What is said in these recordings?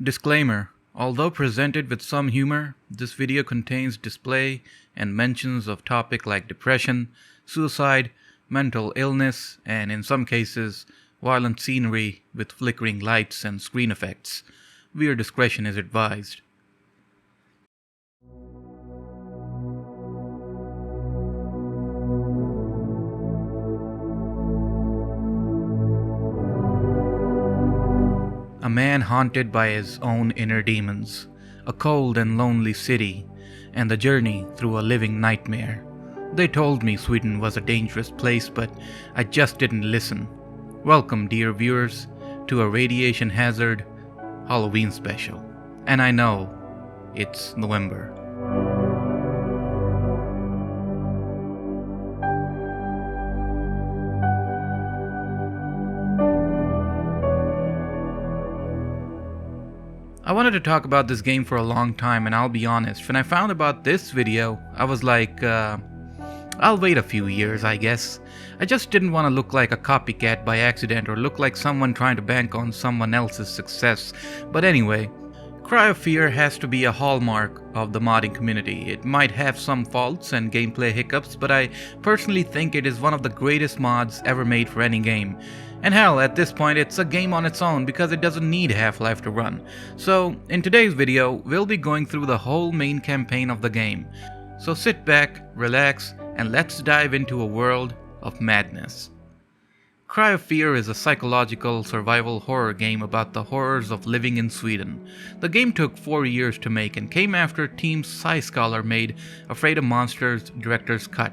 Disclaimer: although presented with some humor, this video contains display and mentions of topics like depression, suicide, mental illness, and in some cases, violent scenery with flickering lights and screen effects. Viewer discretion is advised. A man haunted by his own inner demons, a cold and lonely city, and the journey through a living nightmare. They told me Sweden was a dangerous place, but I just didn't listen. Welcome, dear viewers, to a radiation hazard Halloween special. And I know it's November. I wanted to talk about this game for a long time, and I'll be honest, when I found about this video, I was like, I'll wait a few years, I guess. I just didn't want to look like a copycat by accident or look like someone trying to bank on someone else's success. But anyway, Cry of Fear has to be a hallmark of the modding community. It might have some faults and gameplay hiccups, but I personally think it is one of the greatest mods ever made for any game. And hell, at this point it's a game on its own because it doesn't need Half-Life to run. So, in today's video, we'll be going through the whole main campaign of the game. So sit back, relax, and let's dive into a world of madness. Cry of Fear is a psychological survival horror game about the horrors of living in Sweden. The game took 4 years to make and came after Team Psykskallar made Afraid of Monsters Director's Cut.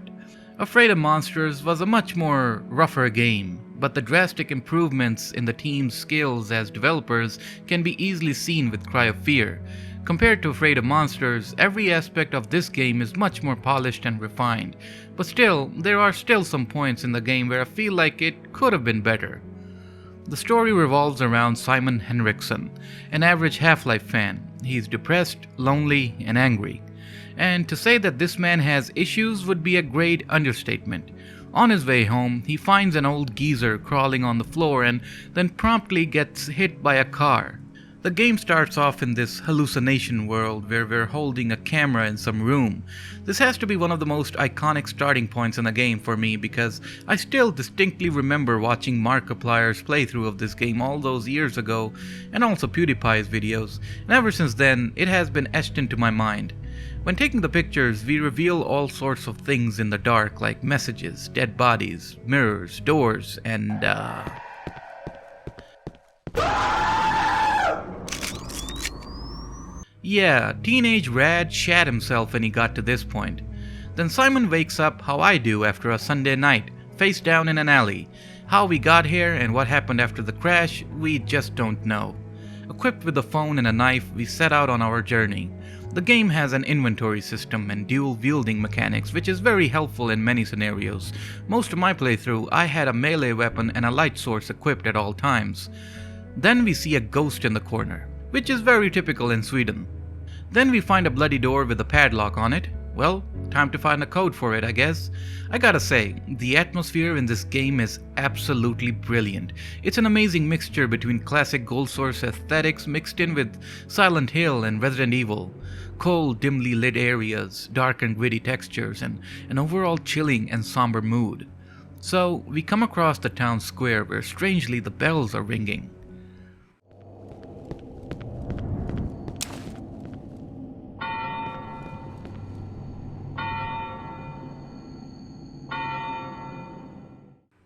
Afraid of Monsters was a much more rougher game, but the drastic improvements in the team's skills as developers can be easily seen with Cry of Fear. Compared to Afraid of Monsters, every aspect of this game is much more polished and refined, but still, there are still some points in the game where I feel like it could have been better. The story revolves around Simon Hendriksson, an average Half-Life fan. He's depressed, lonely, and angry. And to say that this man has issues would be a great understatement. On his way home, he finds an old geezer crawling on the floor and then promptly gets hit by a car. The game starts off in this hallucination world where we're holding a camera in some room. This has to be one of the most iconic starting points in the game for me because I still distinctly remember watching Markiplier's playthrough of this game all those years ago, and also PewDiePie's videos, and ever since then it has been etched into my mind. When taking the pictures, we reveal all sorts of things in the dark, like messages, dead bodies, mirrors, doors, and yeah, teenage Rad shat himself when he got to this point. Then Simon wakes up how I do after a Sunday night, face down in an alley. How we got here and what happened after the crash, we just don't know. Equipped with a phone and a knife, we set out on our journey. The game has an inventory system and dual-wielding mechanics, which is very helpful in many scenarios. Most of my playthrough, I had a melee weapon and a light source equipped at all times. Then we see a ghost in the corner, which is very typical in Sweden. Then we find a bloody door with a padlock on it. Well, time to find a code for it, I guess. I gotta say, the atmosphere in this game is absolutely brilliant. It's an amazing mixture between classic GoldSource aesthetics mixed in with Silent Hill and Resident Evil. Cold, dimly lit areas, dark and gritty textures, and an overall chilling and somber mood. So, we come across the town square where strangely the bells are ringing.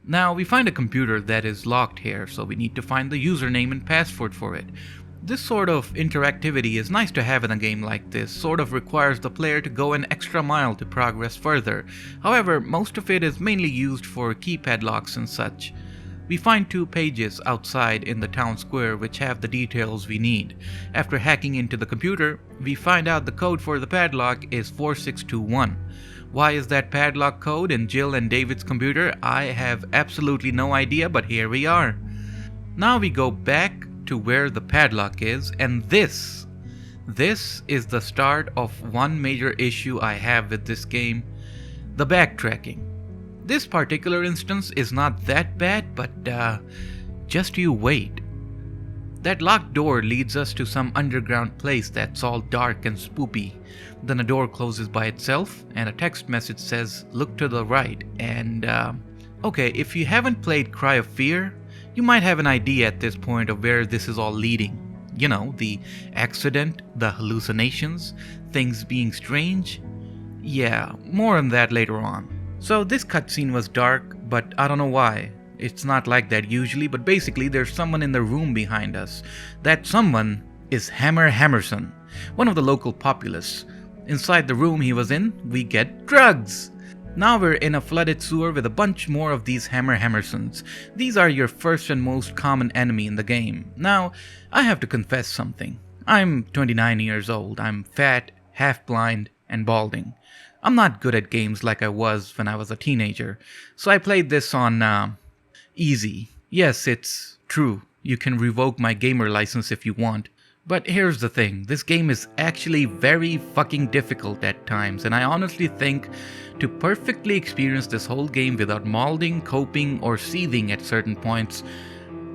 Now, we find a computer that is locked here, so we need to find the username and password for it. This sort of interactivity is nice to have in a game like this, sort of requires the player to go an extra mile to progress further. However, most of it is mainly used for keypad locks and such. We find 2 pages outside in the town square which have the details we need. After hacking into the computer, we find out the code for the padlock is 4621. Why is that padlock code in Jill and David's computer? I have absolutely no idea, but here we are. Now we go back to where the padlock is, and this is the start of one major issue I have with this game: the backtracking. This particular instance is not that bad, but just you wait. That locked door leads us to some underground place that's all dark and spoopy. Then a door closes by itself, and a text message says, "Look to the right." And, okay, if you haven't played Cry of Fear, you might have an idea at this point of where this is all leading. You know, the accident, the hallucinations, things being strange. Yeah, more on that later on. So this cutscene was dark, but I don't know why. It's not like that usually, but basically there's someone in the room behind us. That someone is Hammer Hammerson, one of the local populace. Inside the room he was in, we get drugs. Now we're in a flooded sewer with a bunch more of these Hammer Hammersons. These are your first and most common enemy in the game. Now, I have to confess something. I'm 29 years old. I'm fat, half-blind, and balding. I'm not good at games like I was when I was a teenager, so I played this on easy. Yes, it's true. You can revoke my gamer license if you want. But here's the thing, this game is actually very fucking difficult at times, and I honestly think to perfectly experience this whole game without malding, coping, or seething at certain points,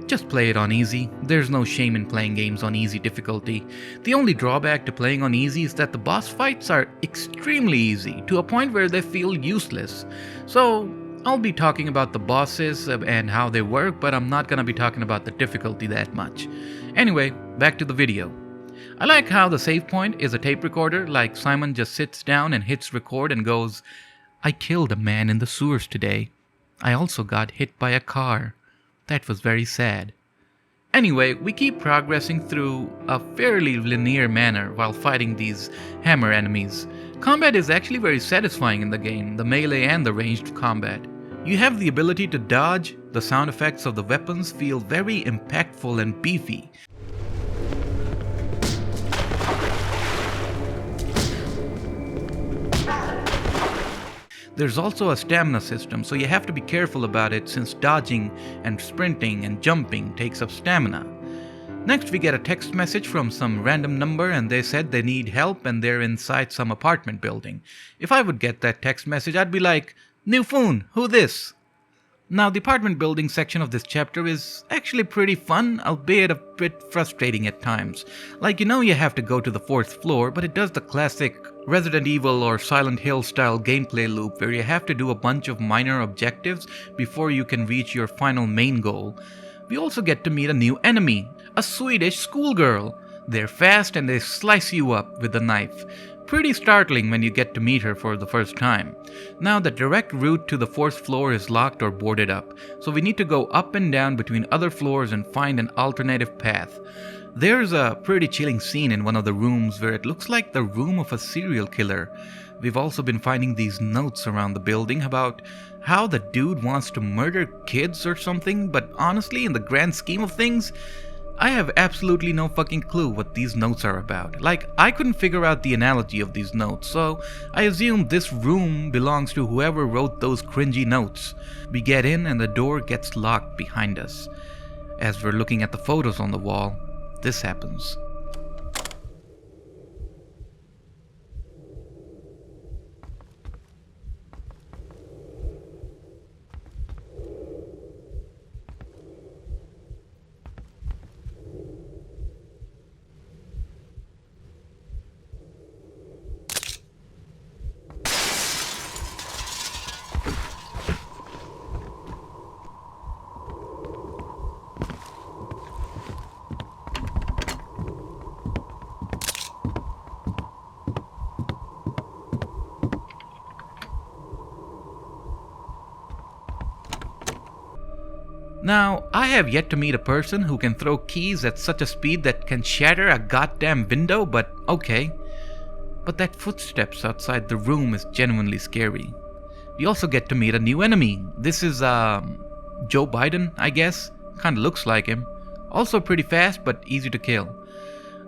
just play it on easy. There's no shame in playing games on easy difficulty. The only drawback to playing on easy is that the boss fights are extremely easy, to a point where they feel useless. So, I'll be talking about the bosses and how they work, but I'm not gonna be talking about the difficulty that much. Anyway, back to the video. I like how the save point is a tape recorder, like Simon just sits down and hits record and goes, "I killed a man in the sewers today. I also got hit by a car. That was very sad." Anyway, we keep progressing through a fairly linear manner while fighting these hammer enemies. Combat is actually very satisfying in the game, the melee and the ranged combat. You have the ability to dodge, the sound effects of the weapons feel very impactful and beefy. There's also a stamina system, so you have to be careful about it since dodging and sprinting and jumping takes up stamina. Next we get a text message from some random number and they said they need help and they're inside some apartment building. If I would get that text message, I'd be like, "New phone, who this?" Now the apartment building section of this chapter is actually pretty fun, albeit a bit frustrating at times. Like, you have to go to the 4th floor, but it does the classic Resident Evil or Silent Hill style gameplay loop where you have to do a bunch of minor objectives before you can reach your final main goal. We also get to meet a new enemy, a Swedish schoolgirl. They're fast and they slice you up with a knife. Pretty startling when you get to meet her for the first time. Now the direct route to the 4th floor is locked or boarded up, so we need to go up and down between other floors and find an alternative path. There's a pretty chilling scene in one of the rooms where it looks like the room of a serial killer. We've also been finding these notes around the building about how the dude wants to murder kids or something, but honestly, in the grand scheme of things, I have absolutely no fucking clue what these notes are about. Like, I couldn't figure out the analogy of these notes, so I assume this room belongs to whoever wrote those cringy notes. We get in and the door gets locked behind us. As we're looking at the photos on the wall, this happens. Now, I have yet to meet a person who can throw keys at such a speed that can shatter a goddamn window, but okay. But that footsteps outside the room is genuinely scary. We also get to meet a new enemy. This is, Joe Biden, I guess. Kinda looks like him. Also pretty fast, but easy to kill.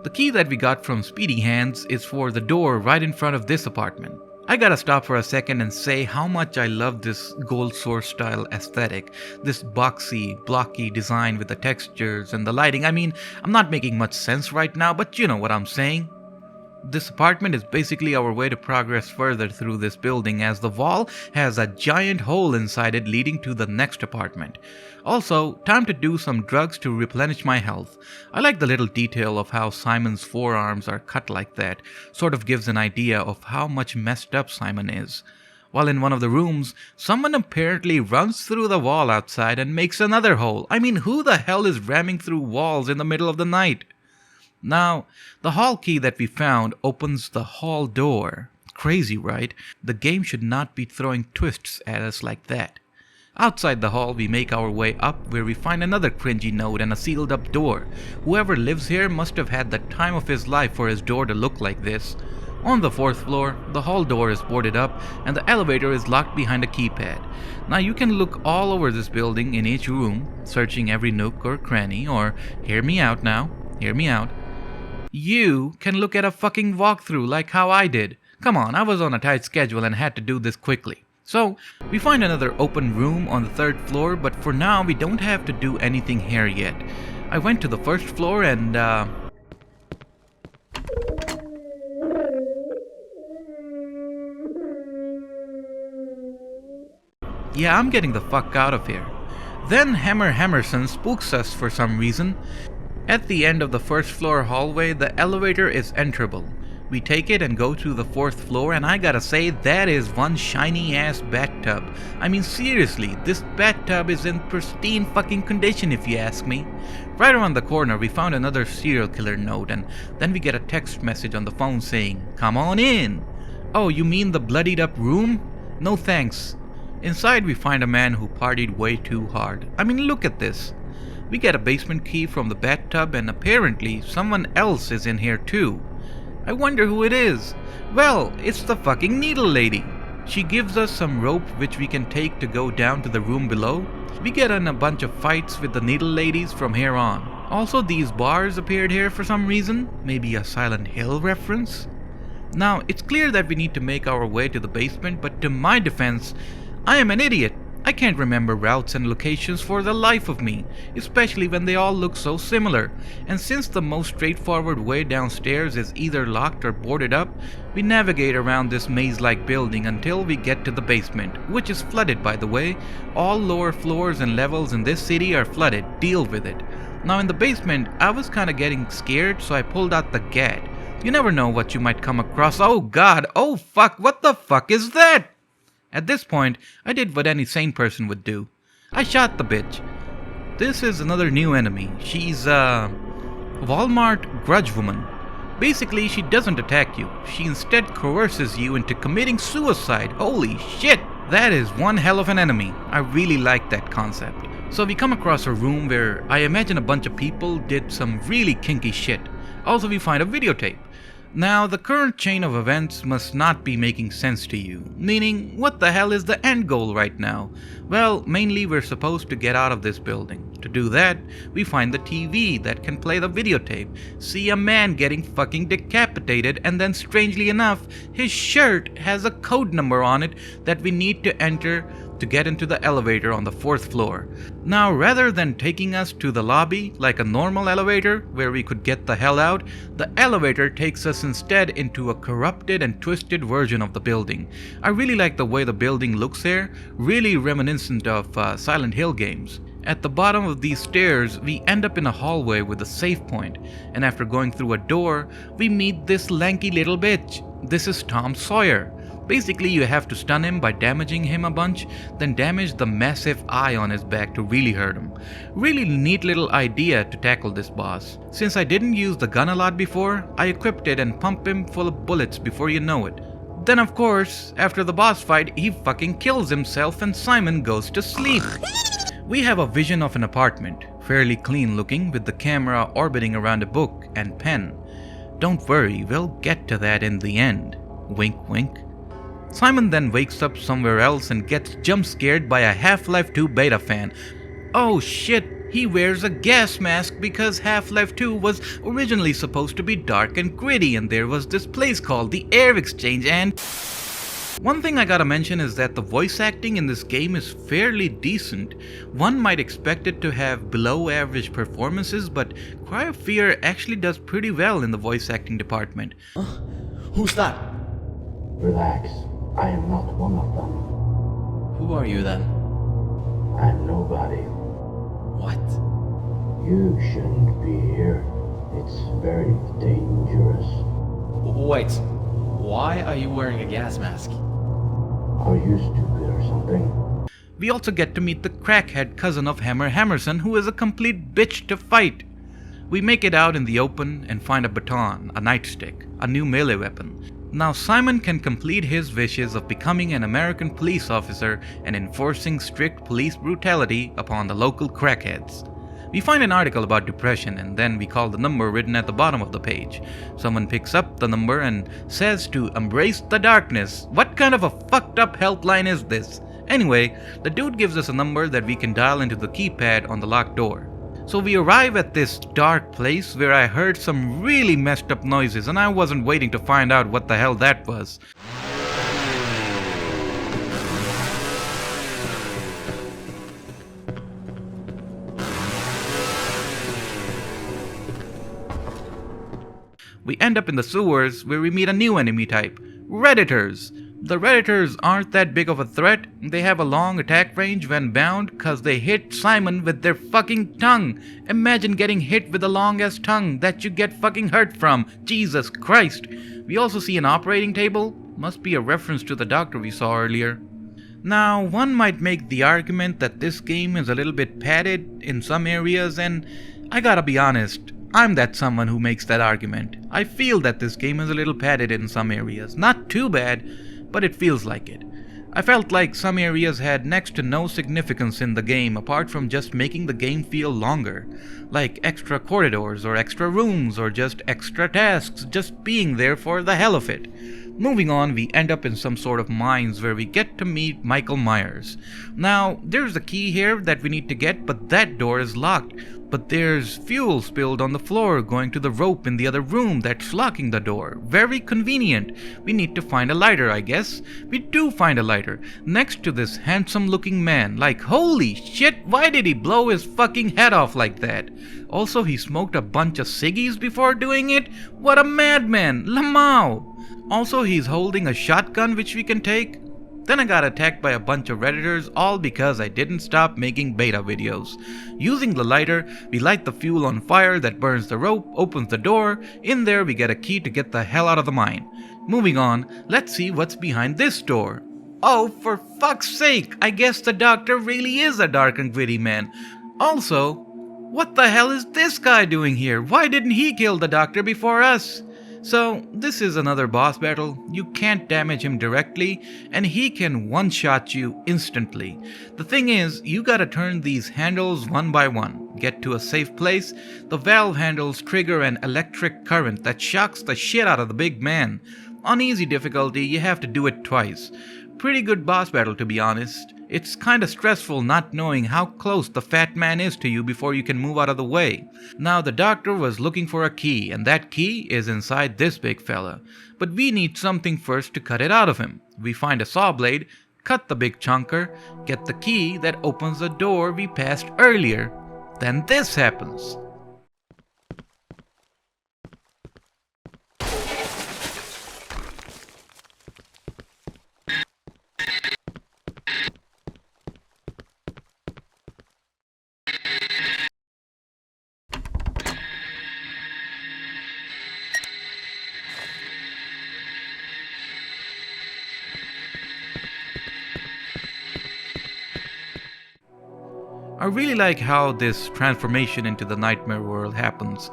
The key that we got from Speedy Hands is for the door right in front of this apartment. I gotta stop for a second and say how much I love this GoldSource style aesthetic. This boxy, blocky design with the textures and the lighting. I mean, I'm not making much sense right now, but you know what I'm saying. This apartment is basically our way to progress further through this building, as the wall has a giant hole inside it leading to the next apartment. Also, time to do some drugs to replenish my health. I like the little detail of how Simon's forearms are cut like that. Sort of gives an idea of how much messed up Simon is. While in one of the rooms, someone apparently runs through the wall outside and makes another hole. I mean, who the hell is ramming through walls in the middle of the night? Now, the hall key that we found opens the hall door. Crazy, right? The game should not be throwing twists at us like that. Outside the hall, we make our way up where we find another cringy note and a sealed up door. Whoever lives here must have had the time of his life for his door to look like this. On the 4th floor, the hall door is boarded up and the elevator is locked behind a keypad. Now you can look all over this building in each room, searching every nook or cranny, or hear me out now, hear me out. You can look at a fucking walkthrough like how I did. Come on, I was on a tight schedule and had to do this quickly. So, we find another open room on the 3rd floor, but for now we don't have to do anything here yet. I went to the 1st floor and yeah, I'm getting the fuck out of here. Then Hammerson spooks us for some reason. At the end of the 1st floor hallway, the elevator is enterable. We take it and go to the 4th floor, and I gotta say, that is one shiny ass bathtub. I mean, seriously, this bathtub is in pristine fucking condition if you ask me. Right around the corner, we found another serial killer note, and then we get a text message on the phone saying, "Come on in." Oh, you mean the bloodied up room? No thanks. Inside, we find a man who partied way too hard. I mean, look at this. We get a basement key from the bathtub, and apparently someone else is in here too. I wonder who it is. Well, it's the fucking needle lady. She gives us some rope which we can take to go down to the room below. We get in a bunch of fights with the needle ladies from here on. Also, these bars appeared here for some reason. Maybe a Silent Hill reference? Now, it's clear that we need to make our way to the basement, but to my defense, I am an idiot. I can't remember routes and locations for the life of me, especially when they all look so similar. And since the most straightforward way downstairs is either locked or boarded up, we navigate around this maze-like building until we get to the basement, which is flooded, by the way. All lower floors and levels in this city are flooded. Deal with it. Now in the basement, I was kinda getting scared, so I pulled out the gat. You never know what you might come across. Oh god, oh fuck, what the fuck is that? At this point, I did what any sane person would do. I shot the bitch. This is another new enemy. She's a Walmart grudge woman. Basically, she doesn't attack you. She instead coerces you into committing suicide. Holy shit! That is one hell of an enemy. I really like that concept. So we come across a room where I imagine a bunch of people did some really kinky shit. Also, we find a videotape. Now, the current chain of events must not be making sense to you, meaning, what the hell is the end goal right now? Well, mainly we're supposed to get out of this building. To do that, we find the TV that can play the videotape, see a man getting fucking decapitated, and then strangely enough, his shirt has a code number on it that we need to enter to get into the elevator on the 4th floor. Now, rather than taking us to the lobby like a normal elevator where we could get the hell out, the elevator takes us instead into a corrupted and twisted version of the building. I really like the way the building looks here, really reminiscent of Silent Hill games. At the bottom of these stairs, we end up in a hallway with a save point, and after going through a door, we meet this lanky little bitch. This is Tom Sawyer. Basically, you have to stun him by damaging him a bunch, then damage the massive eye on his back to really hurt him. Really neat little idea to tackle this boss. Since I didn't use the gun a lot before, I equipped it and pumped him full of bullets before you know it. Then of course, after the boss fight, he fucking kills himself and Simon goes to sleep. We have a vision of an apartment, fairly clean looking, with the camera orbiting around a book and pen. Don't worry, we'll get to that in the end. Wink wink. Simon then wakes up somewhere else and gets jump scared by a Half-Life 2 beta fan. Oh shit, he wears a gas mask because Half-Life 2 was originally supposed to be dark and gritty, and there was this place called the Air Exchange and... One thing I gotta mention is that the voice acting in this game is fairly decent. One might expect it to have below average performances, but Cry of Fear actually does pretty well in the voice acting department. Who's that? Relax, I am not one of them. Who are you then? I'm nobody. What? You shouldn't be here. It's very dangerous. Wait, why are you wearing a gas mask? Are you stupid or something? We also get to meet the crackhead cousin of Hammer Hammerson, who is a complete bitch to fight. We make it out in the open and find a baton, a nightstick, a new melee weapon. Now Simon can complete his wishes of becoming an American police officer and enforcing strict police brutality upon the local crackheads. We find an article about depression and then we call the number written at the bottom of the page. Someone picks up the number and says to embrace the darkness. What kind of a fucked up helpline is this? Anyway, the dude gives us a number that we can dial into the keypad on the locked door. So we arrive at this dark place where I heard some really messed up noises and I wasn't waiting to find out what the hell that was. We end up in the sewers where we meet a new enemy type, Redditors. The Redditors aren't that big of a threat. They have a long attack range when bound cause they hit Simon with their fucking tongue. Imagine getting hit with the longest tongue that you get fucking hurt from. Jesus Christ. We also see an operating table. Must be a reference to the doctor we saw earlier. Now, one might make the argument that this game is a little bit padded in some areas, and I gotta be honest, I'm that someone who makes that argument. I feel that this game is a little padded in some areas. Not too bad, but it feels like it. I felt like some areas had next to no significance in the game apart from just making the game feel longer. Like extra corridors or extra rooms or just extra tasks just being there for the hell of it. Moving on, we end up in some sort of mines where we get to meet Michael Myers. Now, there's a key here that we need to get, but that door is locked. But there's fuel spilled on the floor going to the rope in the other room that's locking the door. Very convenient. We need to find a lighter, I guess. We do find a lighter next to this handsome looking man. Like, holy shit, why did he blow his fucking head off like that? Also, he smoked a bunch of ciggies before doing it? What a madman! Lamau! Also, he's holding a shotgun which we can take. Then I got attacked by a bunch of Redditors, all because I didn't stop making beta videos. Using the lighter, we light the fuel on fire that burns the rope, opens the door. In there we get a key to get the hell out of the mine. Moving on, let's see what's behind this door. Oh, for fuck's sake, I guess the doctor really is a dark and gritty man. Also, what the hell is this guy doing here? Why didn't he kill the doctor before us? So, this is another boss battle. You can't damage him directly, and he can one-shot you instantly. The thing is, you gotta turn these handles one by one. Get to a safe place, the valve handles trigger an electric current that shocks the shit out of the big man. On easy difficulty, you have to do it twice. Pretty good boss battle, to be honest. It's kinda stressful not knowing how close the fat man is to you before you can move out of the way. Now the doctor was looking for a key, and that key is inside this big fella. But we need something first to cut it out of him. We find a saw blade, cut the big chunker, get the key that opens the door we passed earlier. Then this happens. I really like how this transformation into the nightmare world happens.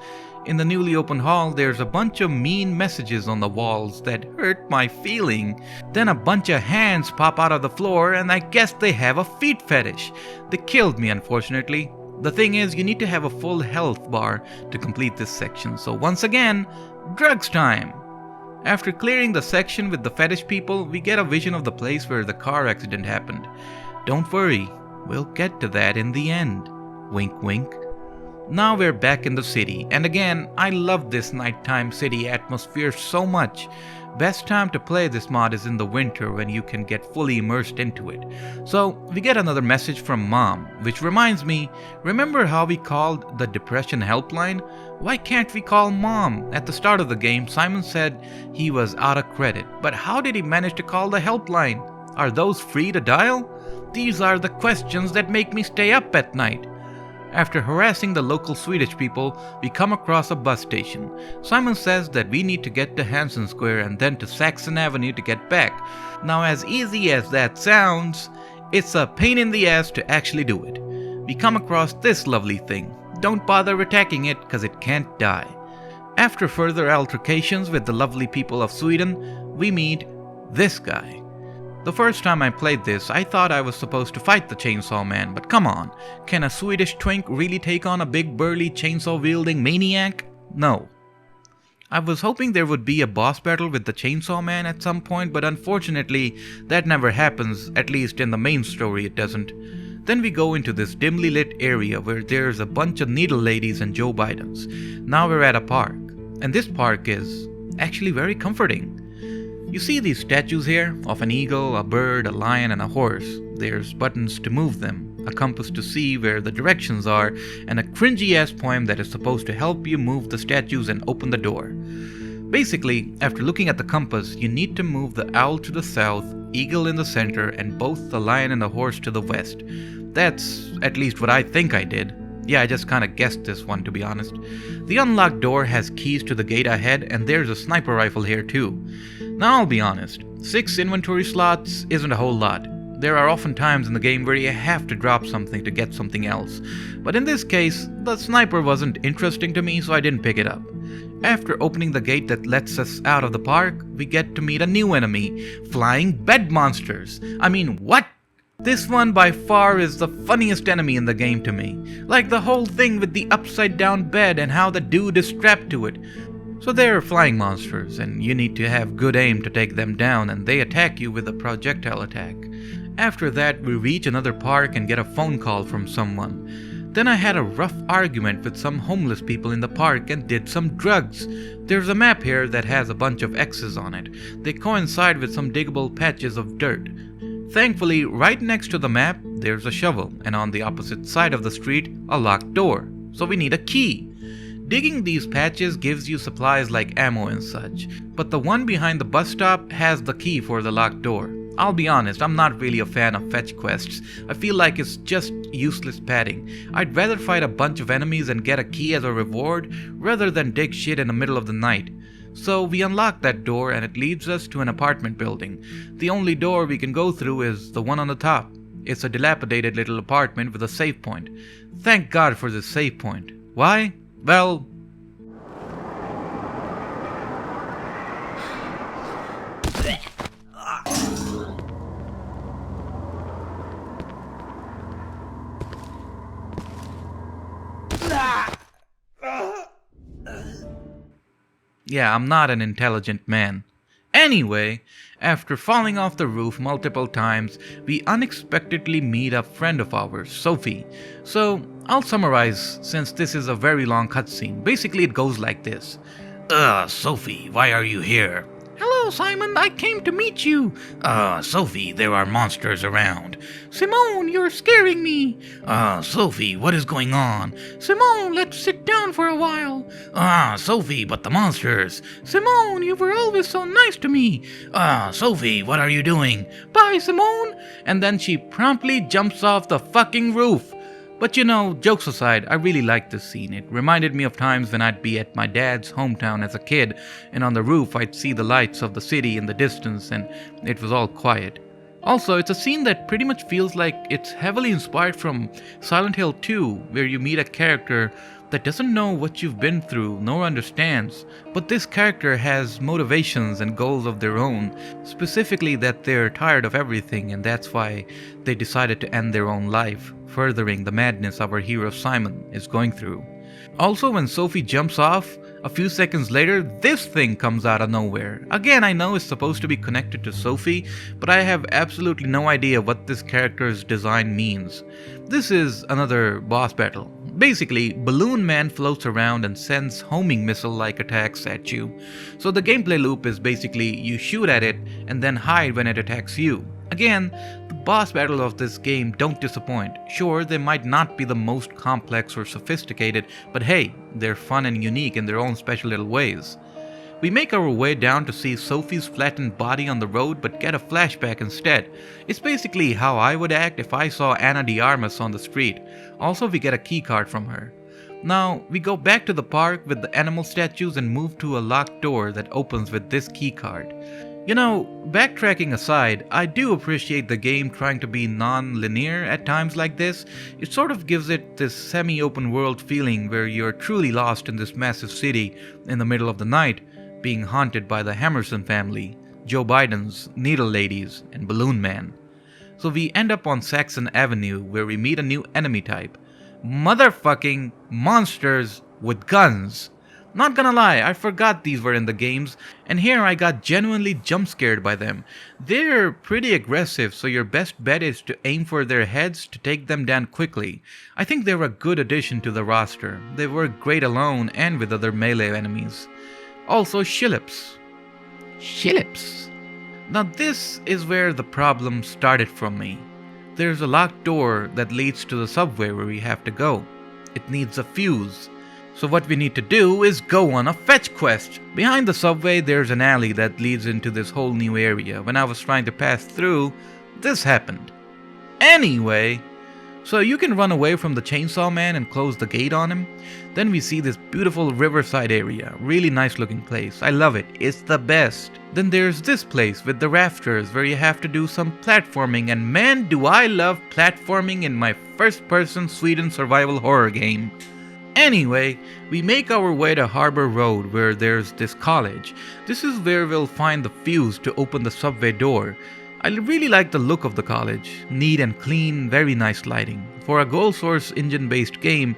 In the newly opened hall, there's a bunch of mean messages on the walls that hurt my feeling. Then a bunch of hands pop out of the floor, and I guess they have a feet fetish. They killed me, unfortunately. The thing is, you need to have a full health bar to complete this section, so once again, drugs time! After clearing the section with the fetish people, we get a vision of the place where the car accident happened. Don't worry, we'll get to that in the end. Wink wink. Now we're back in the city, and again, I love this nighttime city atmosphere so much. Best time to play this mod is in the winter when you can get fully immersed into it. So we get another message from Mom, which reminds me, remember how we called the depression helpline? Why can't we call Mom? At the start of the game, Simon said he was out of credit, but how did he manage to call the helpline? Are those free to dial? These are the questions that make me stay up at night. After harassing the local Swedish people, we come across a bus station. Simon says that we need to get to Hansen Square and then to Saxon Avenue to get back. Now, as easy as that sounds, it's a pain in the ass to actually do it. We come across this lovely thing. Don't bother attacking it, cause it can't die. After further altercations with the lovely people of Sweden, we meet this guy. The first time I played this, I thought I was supposed to fight the Chainsaw Man, but come on, can a Swedish twink really take on a big burly chainsaw-wielding maniac? No. I was hoping there would be a boss battle with the Chainsaw Man at some point, but unfortunately, that never happens, at least in the main story it doesn't. Then we go into this dimly lit area where there's a bunch of needle ladies and Joe Bidens. Now we're at a park, and this park is actually very comforting. You see these statues here of an eagle, a bird, a lion, and a horse. There's buttons to move them, a compass to see where the directions are, and a cringy-ass poem that is supposed to help you move the statues and open the door. Basically, after looking at the compass, you need to move the owl to the south, eagle in the center, and both the lion and the horse to the west. That's at least what I think I did. Yeah, I just kinda guessed this one, to be honest. The unlocked door has keys to the gate ahead, and there's a sniper rifle here too. Now I'll be honest, 6 inventory slots isn't a whole lot. There are often times in the game where you have to drop something to get something else. But in this case, the sniper wasn't interesting to me, so I didn't pick it up. After opening the gate that lets us out of the park, we get to meet a new enemy, flying bed monsters. I mean, what? This one by far is the funniest enemy in the game to me. Like the whole thing with the upside down bed and how the dude is strapped to it. So they're flying monsters, and you need to have good aim to take them down, and they attack you with a projectile attack. After that, we reach another park and get a phone call from someone. Then I had a rough argument with some homeless people in the park and did some drugs. There's a map here that has a bunch of X's on it. They coincide with some diggable patches of dirt. Thankfully, right next to the map, there's a shovel, and on the opposite side of the street, a locked door. So we need a key. Digging these patches gives you supplies like ammo and such, but the one behind the bus stop has the key for the locked door. I'll be honest, I'm not really a fan of fetch quests. I feel like it's just useless padding. I'd rather fight a bunch of enemies and get a key as a reward, rather than dig shit in the middle of the night. So we unlock that door and it leads us to an apartment building. The only door we can go through is the one on the top. It's a dilapidated little apartment with a save point. Thank God for this save point. Why? Well... yeah, I'm not an intelligent man. Anyway, after falling off the roof multiple times, we unexpectedly meet a friend of ours, Sophie. So, I'll summarize since this is a very long cutscene. Basically, it goes like this. Sophie, why are you here? Hello, Simon, I came to meet you. Sophie, there are monsters around. Simone, you're scaring me. Sophie, what is going on? Simone, let's sit down for a while. Sophie, but the monsters. Simone, you were always so nice to me. Sophie, what are you doing? Bye, Simone. And then she promptly jumps off the fucking roof. But you know, jokes aside, I really liked this scene. It reminded me of times when I'd be at my dad's hometown as a kid, and on the roof I'd see the lights of the city in the distance, and it was all quiet. Also, it's a scene that pretty much feels like it's heavily inspired from Silent Hill 2, where you meet a character that doesn't know what you've been through nor understands, but this character has motivations and goals of their own, specifically that they're tired of everything and that's why they decided to end their own life, furthering the madness our hero Simon is going through. Also, when Sophie jumps off, a few seconds later, this thing comes out of nowhere. Again, I know it's supposed to be connected to Sophie, but I have absolutely no idea what this character's design means. This is another boss battle. Basically, Balloon Man floats around and sends homing missile-like attacks at you. So the gameplay loop is basically you shoot at it and then hide when it attacks you. Again, the boss battles of this game don't disappoint. Sure, they might not be the most complex or sophisticated, but hey, they're fun and unique in their own special little ways. We make our way down to see Sophie's flattened body on the road but get a flashback instead. It's basically how I would act if I saw Ana de Armas on the street. Also, we get a keycard from her. Now, we go back to the park with the animal statues and move to a locked door that opens with this keycard. You know, backtracking aside, I do appreciate the game trying to be non-linear at times like this. It sort of gives it this semi-open world feeling where you're truly lost in this massive city in the middle of the night, being haunted by the Hammerson family, Joe Biden's Needle Ladies, and Balloon Man. So we end up on Saxon Avenue where we meet a new enemy type. Motherfucking monsters with guns. Not gonna lie, I forgot these were in the games, and here I got genuinely jump scared by them. They're pretty aggressive, so your best bet is to aim for their heads to take them down quickly. I think they're a good addition to the roster. They work great alone and with other melee enemies. Also, shillips. Shillips. Now this is where the problem started from me. There's a locked door that leads to the subway where we have to go. It needs a fuse. So what we need to do is go on a fetch quest. Behind the subway there's an alley that leads into this whole new area. When I was trying to pass through, this happened. Anyway, so you can run away from the chainsaw man and close the gate on him. Then we see this beautiful riverside area. Really nice looking place. I love it. It's the best. Then there's this place with the rafters where you have to do some platforming, and man do I love platforming in my first person Sweden survival horror game. Anyway, we make our way to Harbor Road where there's this college. This is where we'll find the fuse to open the subway door. I really like the look of the college. Neat and clean, very nice lighting. For a GoldSource engine-based game,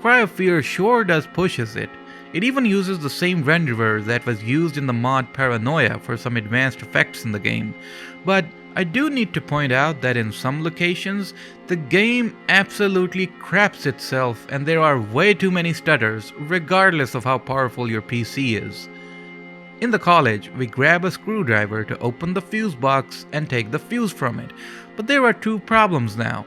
Cry of Fear sure does pushes it. It even uses the same renderer that was used in the mod Paranoia for some advanced effects in the game. But I do need to point out that in some locations, the game absolutely craps itself and there are way too many stutters, regardless of how powerful your PC is. In the college, we grab a screwdriver to open the fuse box and take the fuse from it. But there are two problems now.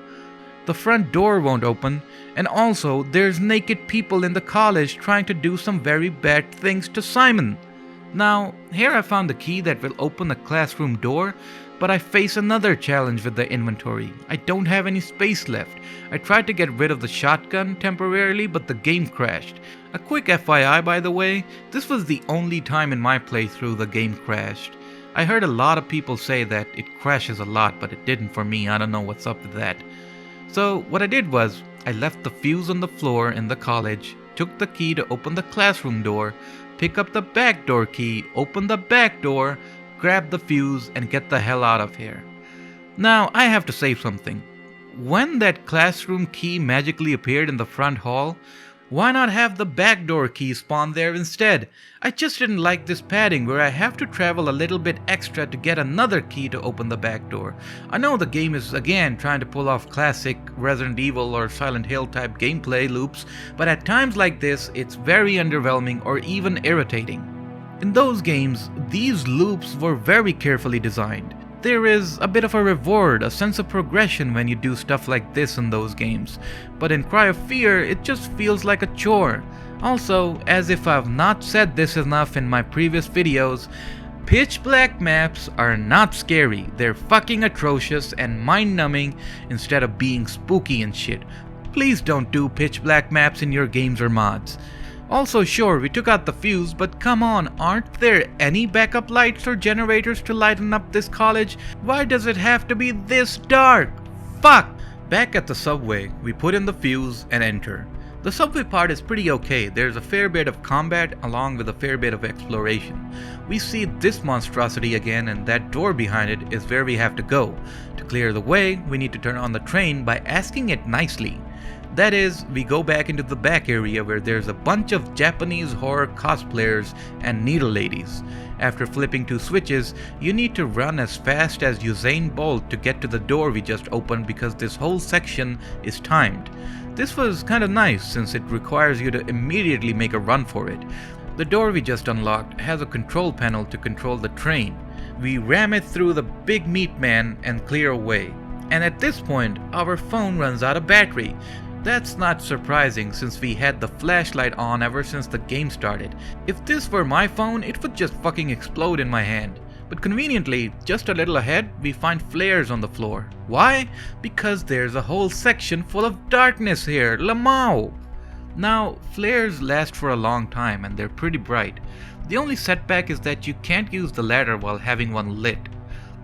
The front door won't open, and also there's naked people in the college trying to do some very bad things to Simon. Now, here I found the key that will open the classroom door, but I face another challenge with the inventory. I don't have any space left. I tried to get rid of the shotgun temporarily, but the game crashed. A quick FYI by the way, this was the only time in my playthrough the game crashed. I heard a lot of people say that it crashes a lot, but it didn't for me. I don't know what's up with that. So what I did was, I left the fuse on the floor in the college, took the key to open the classroom door, pick up the back door key, open the back door, grab the fuse, and get the hell out of here. Now, I have to say something. When that classroom key magically appeared in the front hall, why not have the back door key spawn there instead? I just didn't like this padding where I have to travel a little bit extra to get another key to open the back door. I know the game is again trying to pull off classic Resident Evil or Silent Hill type gameplay loops, but at times like this, it's very underwhelming or even irritating. In those games, these loops were very carefully designed. There is a bit of a reward, a sense of progression when you do stuff like this in those games, but in Cry of Fear, it just feels like a chore. Also, as if I've not said this enough in my previous videos, pitch black maps are not scary, they're fucking atrocious and mind-numbing instead of being spooky and shit. Please don't do pitch black maps in your games or mods. Also, sure, we took out the fuse, but come on, aren't there any backup lights or generators to lighten up this college? Why does it have to be this dark? Fuck! Back at the subway, we put in the fuse and enter. The subway part is pretty okay. There's a fair bit of combat along with a fair bit of exploration. We see this monstrosity again, and that door behind it is where we have to go. To clear the way, we need to turn on the train by asking it nicely. That is, we go back into the back area where there's a bunch of Japanese horror cosplayers and needle ladies. After flipping 2 switches, you need to run as fast as Usain Bolt to get to the door we just opened because this whole section is timed. This was kind of nice since it requires you to immediately make a run for it. The door we just unlocked has a control panel to control the train. We ram it through the big meat man and clear away. And at this point, our phone runs out of battery. That's not surprising since we had the flashlight on ever since the game started. If this were my phone, it would just fucking explode in my hand. But conveniently, just a little ahead, we find flares on the floor. Why? Because there's a whole section full of darkness here, Lamau! Now, flares last for a long time and they're pretty bright. The only setback is that you can't use the ladder while having one lit.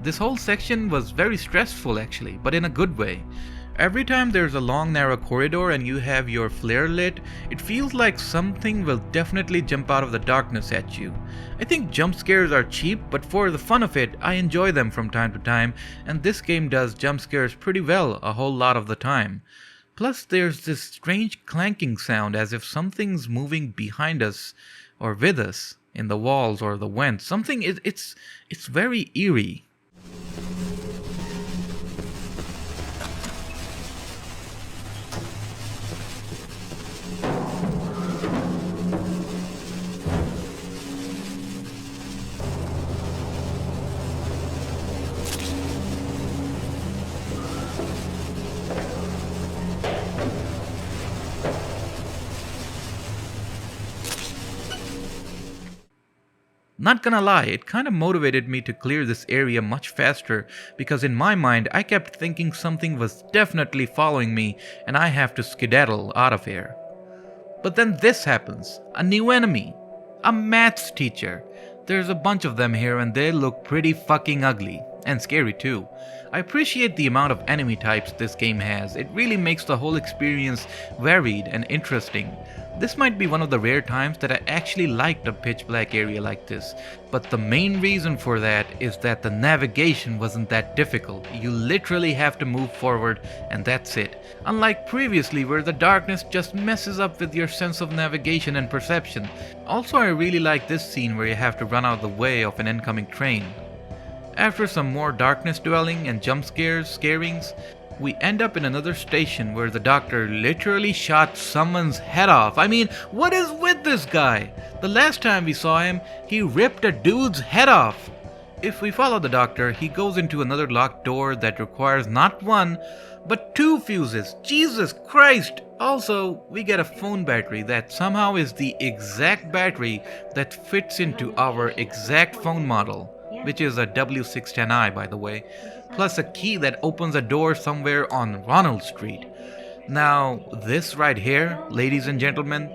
This whole section was very stressful actually, but in a good way. Every time there's a long narrow corridor and you have your flare lit, it feels like something will definitely jump out of the darkness at you. I think jump scares are cheap, but for the fun of it, I enjoy them from time to time, and this game does jump scares pretty well a whole lot of the time. Plus there's this strange clanking sound as if something's moving behind us or with us in the walls or the vents. It's very eerie. Not gonna lie, it kinda motivated me to clear this area much faster because in my mind I kept thinking something was definitely following me and I have to skedaddle out of here. But then this happens, a new enemy, a maths teacher. There's a bunch of them here and they look pretty fucking ugly, and scary too. I appreciate the amount of enemy types this game has. It really makes the whole experience varied and interesting. This might be one of the rare times that I actually liked a pitch black area like this, but the main reason for that is that the navigation wasn't that difficult. You literally have to move forward and that's it. Unlike previously where the darkness just messes up with your sense of navigation and perception. Also, I really like this scene where you have to run out of the way of an incoming train. After some more darkness dwelling and jump scarings, we end up in another station where the doctor literally shot someone's head off. I mean, what is with this guy? The last time we saw him, he ripped a dude's head off. If we follow the doctor, he goes into another locked door that requires not 1, but 2 fuses. Jesus Christ! Also, we get a phone battery that somehow is the exact battery that fits into our exact phone model, which is a W610i by the way, plus a key that opens a door somewhere on Ronald Street. Now, this right here, ladies and gentlemen,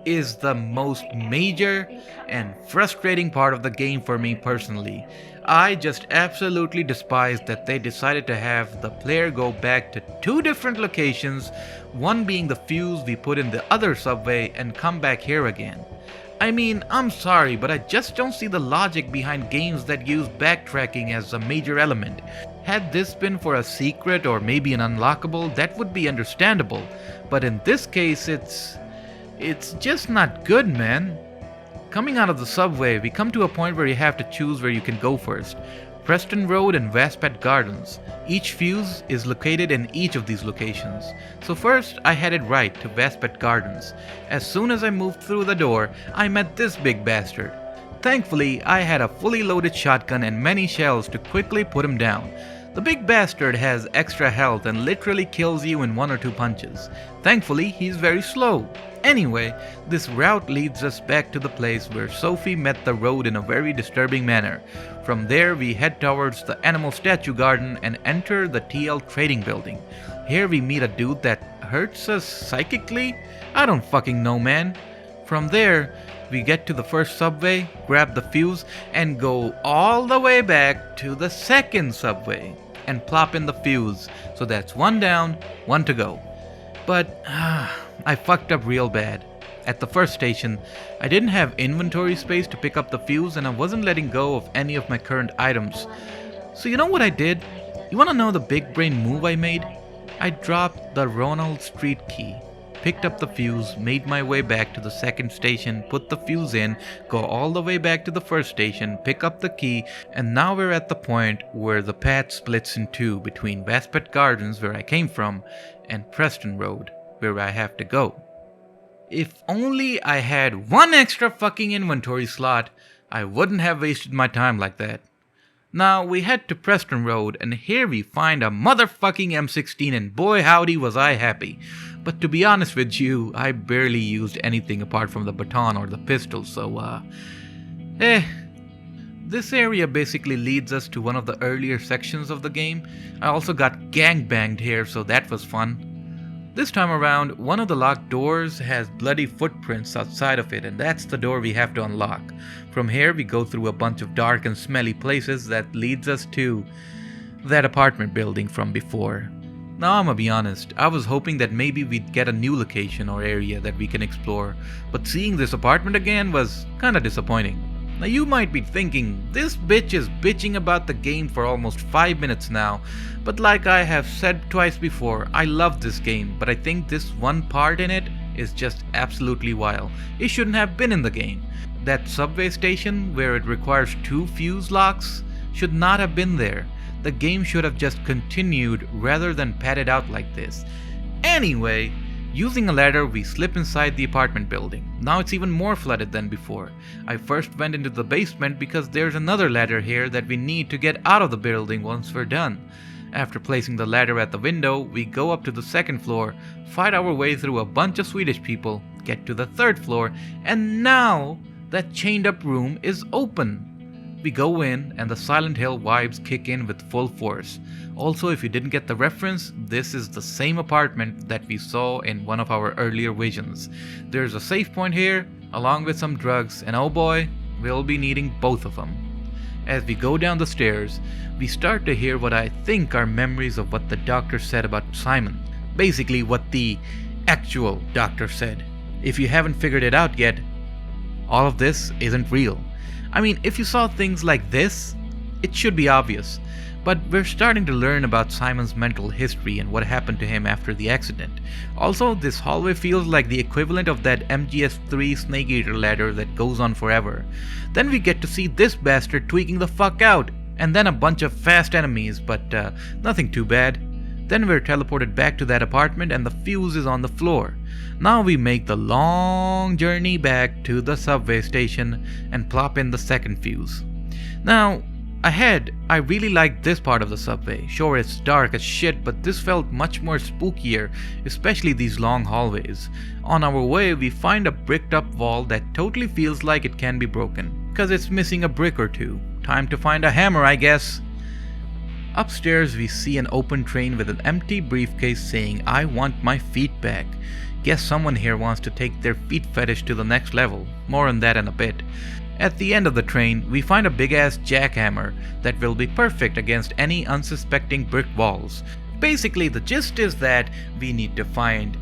is the most major and frustrating part of the game for me personally. I just absolutely despise that they decided to have the player go back to 2 different locations, one being the fuse we put in the other subway, and come back here again. I mean, I'm sorry, but I just don't see the logic behind games that use backtracking as a major element. Had this been for a secret or maybe an unlockable, that would be understandable. But in this case, it's just not good, man. Coming out of the subway, we come to a point where you have to choose where you can go first. Preston Road and Waspet Gardens. Each fuse is located in each of these locations. So first, I headed right to Waspet Gardens. As soon as I moved through the door, I met this big bastard. Thankfully, I had a fully loaded shotgun and many shells to quickly put him down. The big bastard has extra health and literally kills you in 1 or 2 punches. Thankfully, he's very slow. Anyway, this route leads us back to the place where Sophie met the road in a very disturbing manner. From there, we head towards the Animal Statue Garden and enter the TL Trading Building. Here we meet a dude that hurts us psychically? I don't fucking know, man. From there, we get to the first subway, grab the fuse, and go all the way back to the second subway and plop in the fuse. So that's 1 down, 1 to go. But I fucked up real bad. At the first station, I didn't have inventory space to pick up the fuse and I wasn't letting go of any of my current items. So you know what I did? You wanna know the big brain move I made? I dropped the Ronald Street key. picked up the fuse, made my way back to the second station, put the fuse in, go all the way back to the first station, pick up the key, and now we're at the point where the path splits in two between Waspet Gardens, where I came from, and Preston Road, where I have to go. If only I had one extra fucking inventory slot, I wouldn't have wasted my time like that. Now we head to Preston Road, and here we find a motherfucking M16, and boy howdy was I happy. But to be honest with you, I barely used anything apart from the baton or the pistol, so This area basically leads us to one of the earlier sections of the game. I also got gangbanged here, so that was fun. This time around, one of the locked doors has bloody footprints outside of it, and that's the door we have to unlock. From here, we go through a bunch of dark and smelly places that leads us to that apartment building from before. Now, I'm gonna be honest, I was hoping that maybe we'd get a new location or area that we can explore, but seeing this apartment again was kinda disappointing. Now you might be thinking, this bitch is bitching about the game for almost 5 minutes now, but like I have said twice before, I love this game, but I think this one part in it is just absolutely wild. It shouldn't have been in the game. That subway station where it requires 2 fuse locks should not have been there. The game should have just continued rather than padded out like this. Anyway, using a ladder, we slip inside the apartment building. Now it's even more flooded than before. I first went into the basement because there's another ladder here that we need to get out of the building once we're done. After placing the ladder at the window, we go up to the second floor, fight our way through a bunch of Swedish people, get to the third floor, and now that chained up room is open. We go in and the Silent Hill vibes kick in with full force. Also, if you didn't get the reference, this is the same apartment that we saw in one of our earlier visions. There's a save point here, along with some drugs, and oh boy, we'll be needing both of them. As we go down the stairs, we start to hear what I think are memories of what the doctor said about Simon. Basically what the actual doctor said. If you haven't figured it out yet, all of this isn't real. I mean, if you saw things like this, it should be obvious. But we're starting to learn about Simon's mental history and what happened to him after the accident. Also, this hallway feels like the equivalent of that MGS3 Snake Eater ladder that goes on forever. Then we get to see this bastard tweaking the fuck out, and then a bunch of fast enemies, but nothing too bad. Then we're teleported back to that apartment and the fuse is on the floor. Now we make the long journey back to the subway station and plop in the second fuse. Now, ahead, I really like this part of the subway. Sure, it's dark as shit, but this felt much more spookier, especially these long hallways. On our way, we find a bricked up wall that totally feels like it can be broken, cause it's missing a brick or two. Time to find a hammer, I guess. Upstairs, we see an open train with an empty briefcase saying, "I want my feet back." Guess someone here wants to take their feet fetish to the next level. More on that in a bit. At the end of the train, we find a big-ass jackhammer that will be perfect against any unsuspecting brick walls. Basically, the gist is that we need to find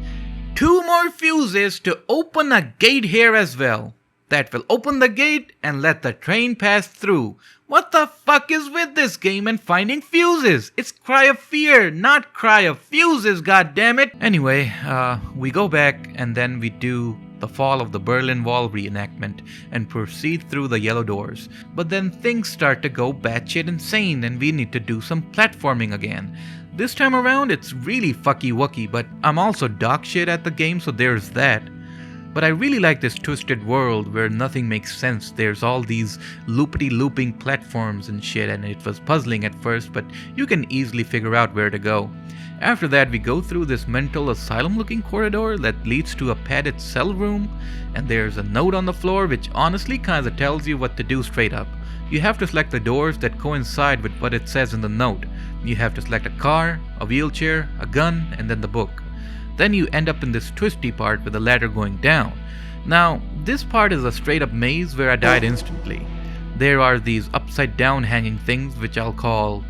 2 more fuses to open a gate here as well. That will open the gate and let the train pass through. What the fuck is with this game and finding fuses? It's Cry of Fear, not Cry of Fuses, goddammit! Anyway, we go back and then we do the Fall of the Berlin Wall reenactment and proceed through the yellow doors. But then things start to go batshit insane and we need to do some platforming again. This time around it's really fucky wucky, but I'm also dog shit at the game, so there's that. But I really like this twisted world where nothing makes sense. There's all these loopity-looping platforms and shit, and it was puzzling at first, but you can easily figure out where to go. After that, we go through this mental asylum-looking corridor that leads to a padded cell room, and there's a note on the floor which honestly kinda tells you what to do straight up. You have to select the doors that coincide with what it says in the note. You have to select a car, a wheelchair, a gun, and then the book. Then you end up in this twisty part with the ladder going down. Now, this part is a straight up maze where I died instantly. There are these upside down hanging things which I'll call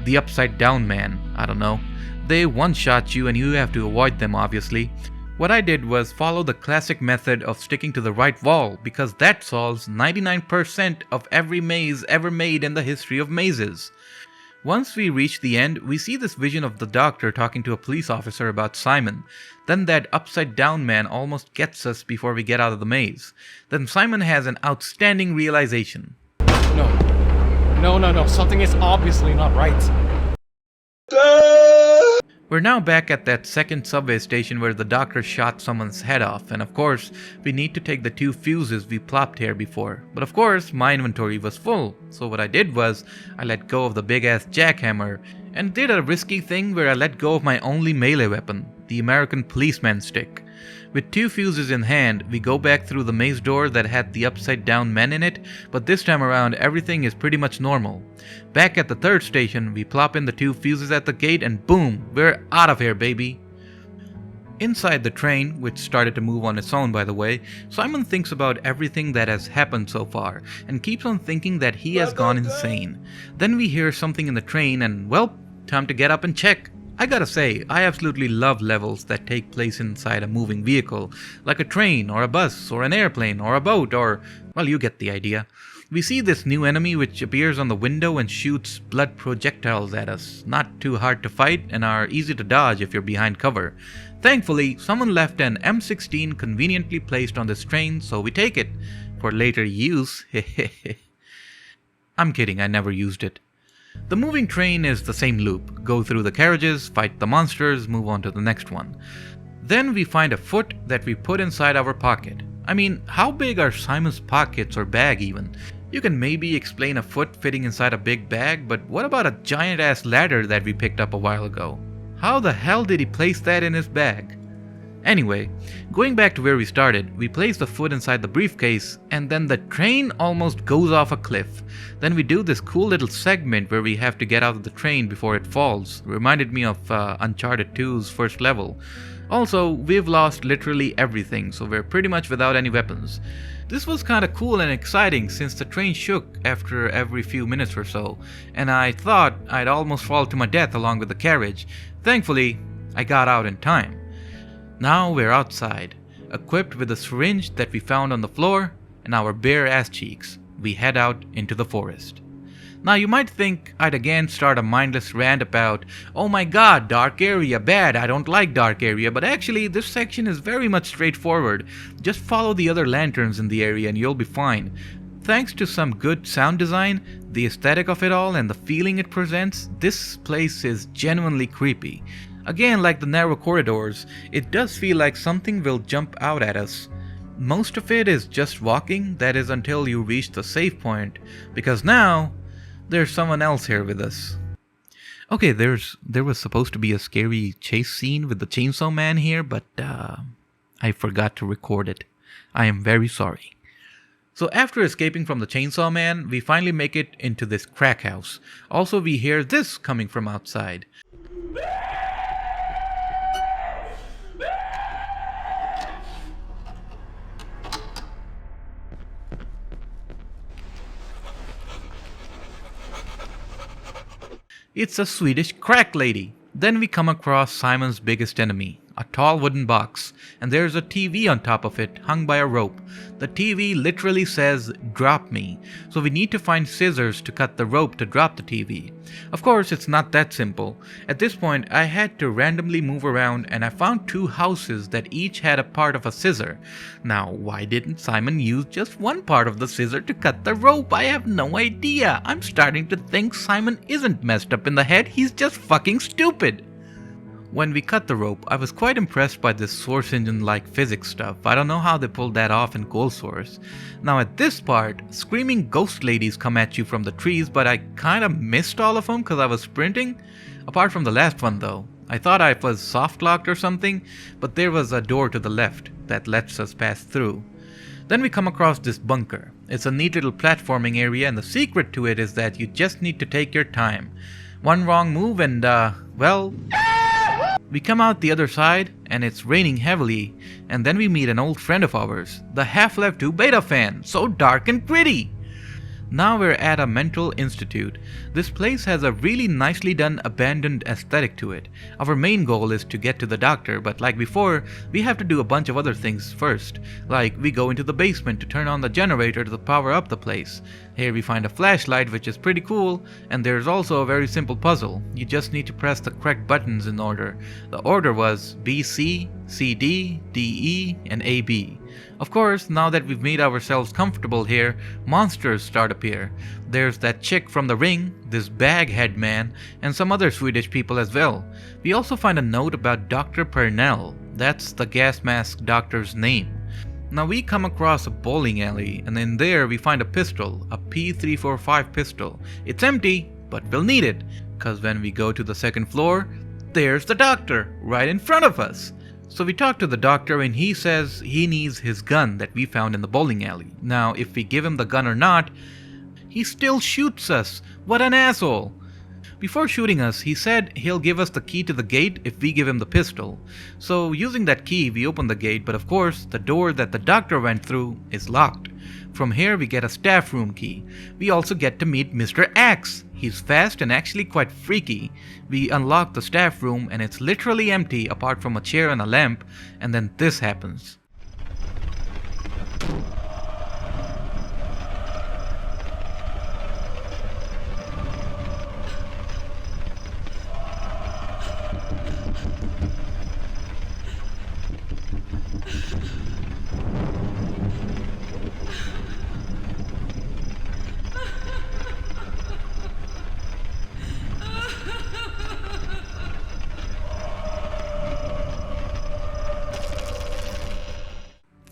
the upside down man, I don't know. They one-shot you and you have to avoid them obviously. What I did was follow the classic method of sticking to the right wall because that solves 99% of every maze ever made in the history of mazes. Once we reach the end, we see this vision of the doctor talking to a police officer about Simon. Then that upside down man almost gets us before we get out of the maze. Then Simon has an outstanding realization. No. Something is obviously not right. We're now back at that second subway station where the doctor shot someone's head off, and of course, we need to take the 2 fuses we plopped here before. But of course, my inventory was full, so what I did was, I let go of the big ass jackhammer, and did a risky thing where I let go of my only melee weapon, the American policeman stick. With 2 fuses in hand, we go back through the maze door that had the upside down men in it, but this time around everything is pretty much normal. Back at the 3rd station, we plop in the 2 fuses at the gate and boom, we're out of here, baby! Inside the train, which started to move on its own by the way, Simon thinks about everything that has happened so far, and keeps on thinking that he has gone insane. Then we hear something in the train and, well, time to get up and check. I gotta say, I absolutely love levels that take place inside a moving vehicle, like a train, or a bus, or an airplane, or a boat, or, well, you get the idea. We see this new enemy which appears on the window and shoots blood projectiles at us, not too hard to fight and are easy to dodge if you're behind cover. Thankfully, someone left an M16 conveniently placed on this train, so we take it, for later use. I'm kidding, I never used it. The moving train is the same loop. Go through the carriages, fight the monsters, move on to the next one. Then we find a foot that we put inside our pocket. I mean, how big are Simon's pockets or bag even? You can maybe explain a foot fitting inside a big bag, but what about a giant ass ladder that we picked up a while ago? How the hell did he place that in his bag? Anyway, going back to where we started, we place the foot inside the briefcase and then the train almost goes off a cliff. Then we do this cool little segment where we have to get out of the train before it falls. Reminded me of Uncharted 2's first level. Also, we've lost literally everything, so we're pretty much without any weapons. This was kinda cool and exciting since the train shook after every few minutes or so, and I thought I'd almost fall to my death along with the carriage. Thankfully, I got out in time. Now we're outside, equipped with a syringe that we found on the floor and our bare ass cheeks. We head out into the forest. Now you might think I'd again start a mindless rant about, oh my god, dark area, bad, I don't like dark area, but actually this section is very much straightforward. Just follow the other lanterns in the area and you'll be fine. Thanks to some good sound design, the aesthetic of it all and the feeling it presents, this place is genuinely creepy. Again, like the narrow corridors, it does feel like something will jump out at us. Most of it is just walking, that is until you reach the save point, because now there's someone else here with us. Okay, there was supposed to be a scary chase scene with the chainsaw man here, but I forgot to record it. I am very sorry. So after escaping from the chainsaw man, we finally make it into this crack house. Also, we hear this coming from outside. It's a Swedish crack lady. Then we come across Simon's biggest enemy, a tall wooden box, and there's a TV on top of it, hung by a rope. The TV literally says, "Drop me," so we need to find scissors to cut the rope to drop the TV. Of course, it's not that simple. At this point, I had to randomly move around and I found 2 houses that each had a part of a scissor. Now, why didn't Simon use just one part of the scissor to cut the rope? I have no idea. I'm starting to think Simon isn't messed up in the head, he's just fucking stupid. When we cut the rope, I was quite impressed by this source engine-like physics stuff. I don't know how they pulled that off in GoldSource. Now at this part, screaming ghost ladies come at you from the trees, but I kinda missed all of them because I was sprinting. Apart from the last one though. I thought I was soft-locked or something, but there was a door to the left that lets us pass through. Then we come across this bunker. It's a neat little platforming area, and the secret to it is that you just need to take your time. One wrong move and well... We come out the other side, and it's raining heavily, and then we meet an old friend of ours, the Half-Life 2 beta fan, so dark and gritty! Now we're at a mental institute. This place has a really nicely done abandoned aesthetic to it. Our main goal is to get to the doctor, but like before, we have to do a bunch of other things first. Like, we go into the basement to turn on the generator to power up the place. Here we find a flashlight, which is pretty cool, and there's also a very simple puzzle. You just need to press the correct buttons in order. The order was BC, CD, DE, and AB. Of course, now that we've made ourselves comfortable here, monsters start appear. There's that chick from The Ring, this baghead man, and some other Swedish people as well. We also find a note about Dr. Pernell. That's the gas mask doctor's name. Now we come across a bowling alley, and in there we find a pistol, a P345 pistol. It's empty, but we'll need it, cause when we go to the second floor, there's the doctor, right in front of us. So we talk to the doctor and he says he needs his gun that we found in the bowling alley. Now if we give him the gun or not, he still shoots us. What an asshole. Before shooting us, he said he'll give us the key to the gate if we give him the pistol. So using that key, we open the gate, but of course, the door that the doctor went through is locked. From here, we get a staff room key. We also get to meet Mr. Axe. He's fast and actually quite freaky. We unlock the staff room and it's literally empty apart from a chair and a lamp, and then this happens.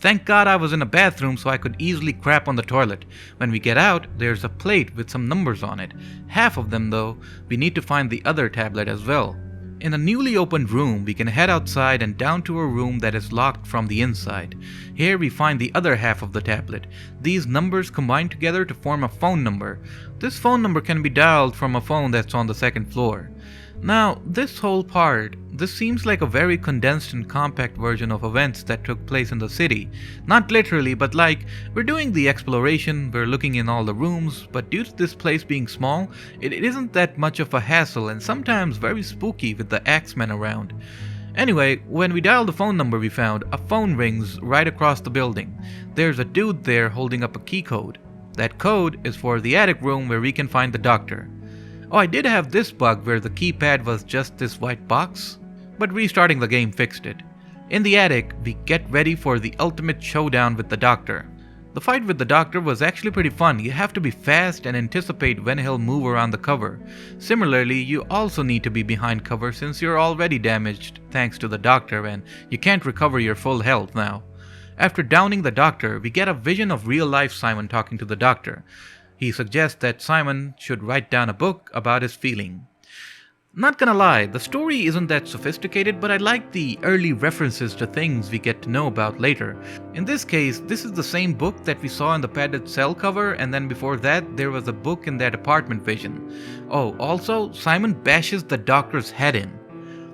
Thank God I was in a bathroom so I could easily crap on the toilet. When we get out, there's a plate with some numbers on it. Half of them though, we need to find the other tablet as well. In a newly opened room, we can head outside and down to a room that is locked from the inside. Here we find the other half of the tablet. These numbers combine together to form a phone number. This phone number can be dialed from a phone that's on the second floor. Now, this whole part, this seems like a very condensed and compact version of events that took place in the city. Not literally, but like, we're doing the exploration, we're looking in all the rooms, but due to this place being small, it isn't that much of a hassle and sometimes very spooky with the Axemen around. Anyway, when we dial the phone number we found, a phone rings right across the building. There's a dude there holding up a key code. That code is for the attic room where we can find the doctor. Oh, I did have this bug where the keypad was just this white box, but restarting the game fixed it. In the attic, we get ready for the ultimate showdown with the doctor. The fight with the doctor was actually pretty fun. You have to be fast and anticipate when he'll move around the cover. Similarly, you also need to be behind cover since you're already damaged thanks to the doctor and you can't recover your full health now. After downing the doctor, we get a vision of real-life Simon talking to the doctor. He suggests that Simon should write down a book about his feeling. Not gonna lie, the story isn't that sophisticated, but I like the early references to things we get to know about later. In this case, this is the same book that we saw in the padded cell cover, and then before that, there was a book in that apartment vision. Oh, also, Simon bashes the doctor's head in.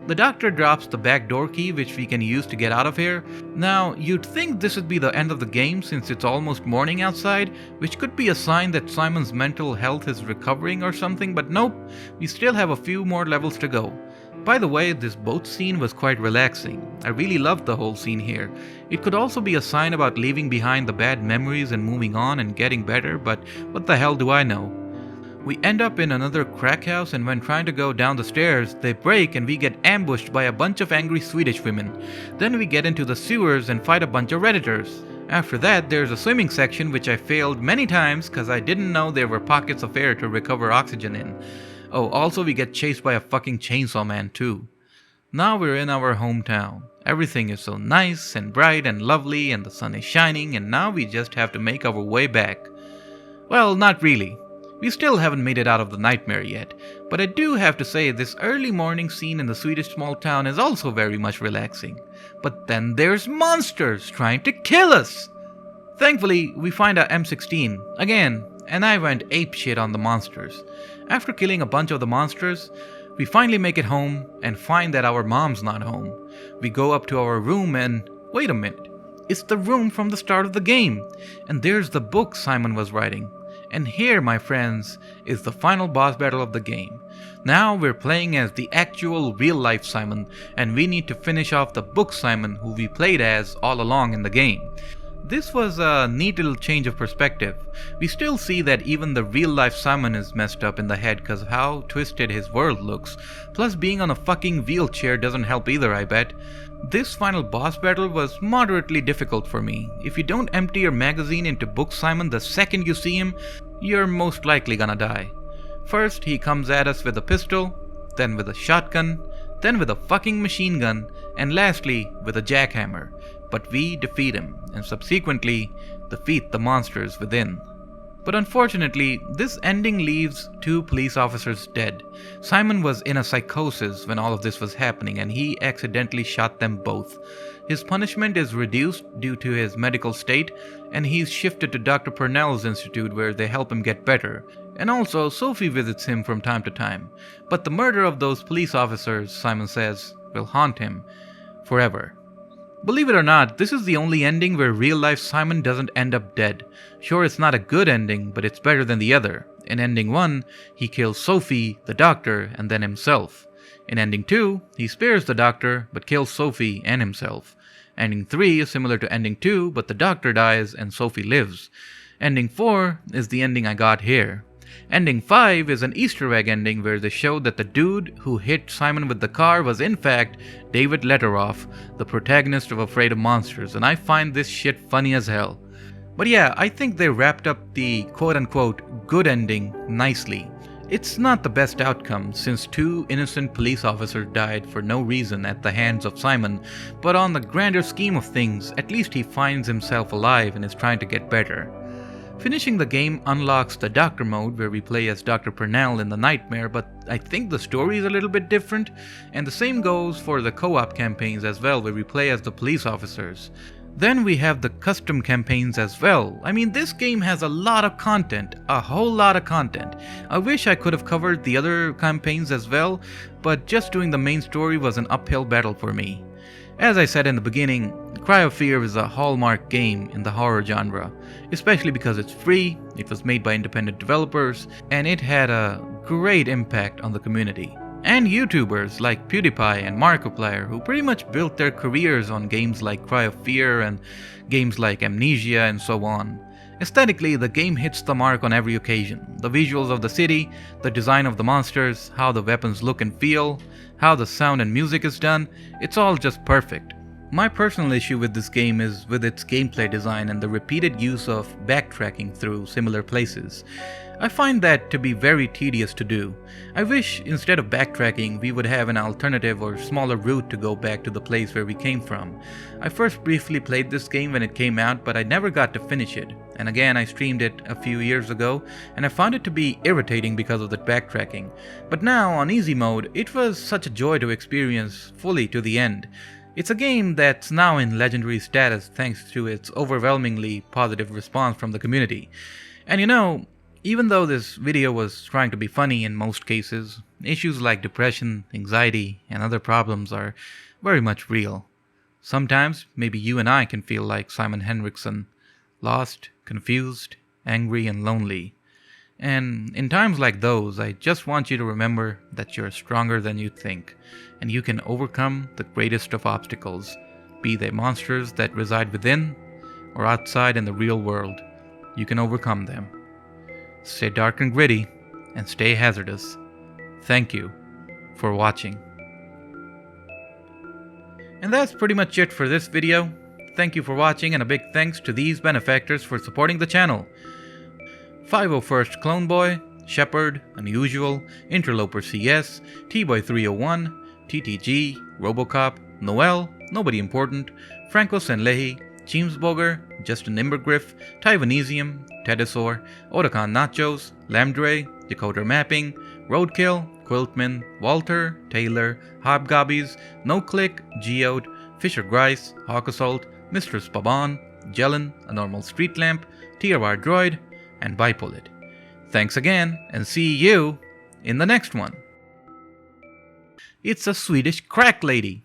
The doctor drops the back door key which we can use to get out of here. Now, you'd think this would be the end of the game since it's almost morning outside, which could be a sign that Simon's mental health is recovering or something, but nope, we still have a few more levels to go. By the way, this boat scene was quite relaxing. I really loved the whole scene here. It could also be a sign about leaving behind the bad memories and moving on and getting better, but what the hell do I know? We end up in another crack house, and when trying to go down the stairs, they break and we get ambushed by a bunch of angry Swedish women. Then we get into the sewers and fight a bunch of Redditors. After that, there's a swimming section which I failed many times cause I didn't know there were pockets of air to recover oxygen in. Oh, also we get chased by a fucking chainsaw man too. Now we're in our hometown. Everything is so nice and bright and lovely and the sun is shining, and now we just have to make our way back. Well, not really. We still haven't made it out of the nightmare yet, but I do have to say this early morning scene in the Swedish small town is also very much relaxing. But then there's monsters trying to kill us! Thankfully, we find our M16 again, and I went apeshit on the monsters. After killing a bunch of the monsters, we finally make it home and find that our mom's not home. We go up to our room and wait a minute, it's the room from the start of the game, and there's the book Simon was writing. And here, my friends, is the final boss battle of the game. Now we're playing as the actual real-life Simon, and we need to finish off the book Simon who we played as all along in the game. This was a neat little change of perspective. We still see that even the real life Simon is messed up in the head because of how twisted his world looks. Plus being on a fucking wheelchair doesn't help either, I bet. This final boss battle was moderately difficult for me. If you don't empty your magazine into Book Simon the second you see him, you're most likely gonna die. First he comes at us with a pistol, then with a shotgun, then with a fucking machine gun, and lastly with a jackhammer. But we defeat him, and subsequently defeat the monsters within. But unfortunately, this ending leaves 2 police officers dead. Simon was in a psychosis when all of this was happening, and he accidentally shot them both. His punishment is reduced due to his medical state, and he's shifted to Dr. Purnell's institute where they help him get better. And also, Sophie visits him from time to time. But the murder of those police officers, Simon says, will haunt him forever. Believe it or not, this is the only ending where real-life Simon doesn't end up dead. Sure, it's not a good ending, but it's better than the other. In ending 1, he kills Sophie, the doctor, and then himself. In ending 2, he spares the doctor, but kills Sophie and himself. Ending 3 is similar to ending 2, but the doctor dies and Sophie lives. Ending 4 is the ending I got here. Ending 5 is an Easter egg ending where they showed that the dude who hit Simon with the car was in fact David Letteroff, the protagonist of Afraid of Monsters, and I find this shit funny as hell. But yeah, I think they wrapped up the quote-unquote good ending nicely. It's not the best outcome since 2 innocent police officers died for no reason at the hands of Simon, but on the grander scheme of things, at least he finds himself alive and is trying to get better. Finishing the game unlocks the Doctor mode where we play as Dr. Purnell in the Nightmare, but I think the story is a little bit different, and the same goes for the co-op campaigns as well where we play as the police officers. Then we have the custom campaigns as well. I mean, this game has a lot of content, a whole lot of content. I wish I could have covered the other campaigns as well, but just doing the main story was an uphill battle for me. As I said in the beginning, Cry of Fear is a hallmark game in the horror genre, especially because it's free, it was made by independent developers, and it had a great impact on the community. And YouTubers like PewDiePie and Markiplier, who pretty much built their careers on games like Cry of Fear and games like Amnesia and so on. Aesthetically, the game hits the mark on every occasion. The visuals of the city, the design of the monsters, how the weapons look and feel, how the sound and music is done, it's all just perfect. My personal issue with this game is with its gameplay design and the repeated use of backtracking through similar places. I find that to be very tedious to do. I wish instead of backtracking we would have an alternative or smaller route to go back to the place where we came from. I first briefly played this game when it came out, but I never got to finish it. And again, I streamed it a few years ago and I found it to be irritating because of that backtracking. But now on easy mode, it was such a joy to experience fully to the end. It's a game that's now in legendary status thanks to its overwhelmingly positive response from the community. And you know, even though this video was trying to be funny in most cases, issues like depression, anxiety, and other problems are very much real. Sometimes, maybe you and I can feel like Simon Hendriksson, lost, confused, angry, and lonely. And in times like those, I just want you to remember that you're stronger than you think, and you can overcome the greatest of obstacles, be they monsters that reside within or outside in the real world. You can overcome them. Stay dark and gritty, and stay hazardous. Thank you for watching. And that's pretty much it for this video. Thank you for watching, and a big thanks to these benefactors for supporting the channel. 501st Clone Boy, Shepherd, Unusual, Interloper CS, T-Boy301, TTG, Robocop, Noel, Nobody Important, Franco Senlehi, Chimsboger, Justin Imbergriff, Taiwanesium, Tedesor, Otakan Nachos, Lamdre, Decoder Mapping, Roadkill, Quiltman, Walter, Taylor, Hobgobbies, NoClick, Geode, Fisher Grice, Hawk Assault, Mistress Paban, Jelen, A Normal Street Lamp, TRR Droid, and Bipullet. Thanks again, and see you in the next one. It's a Swedish crack lady.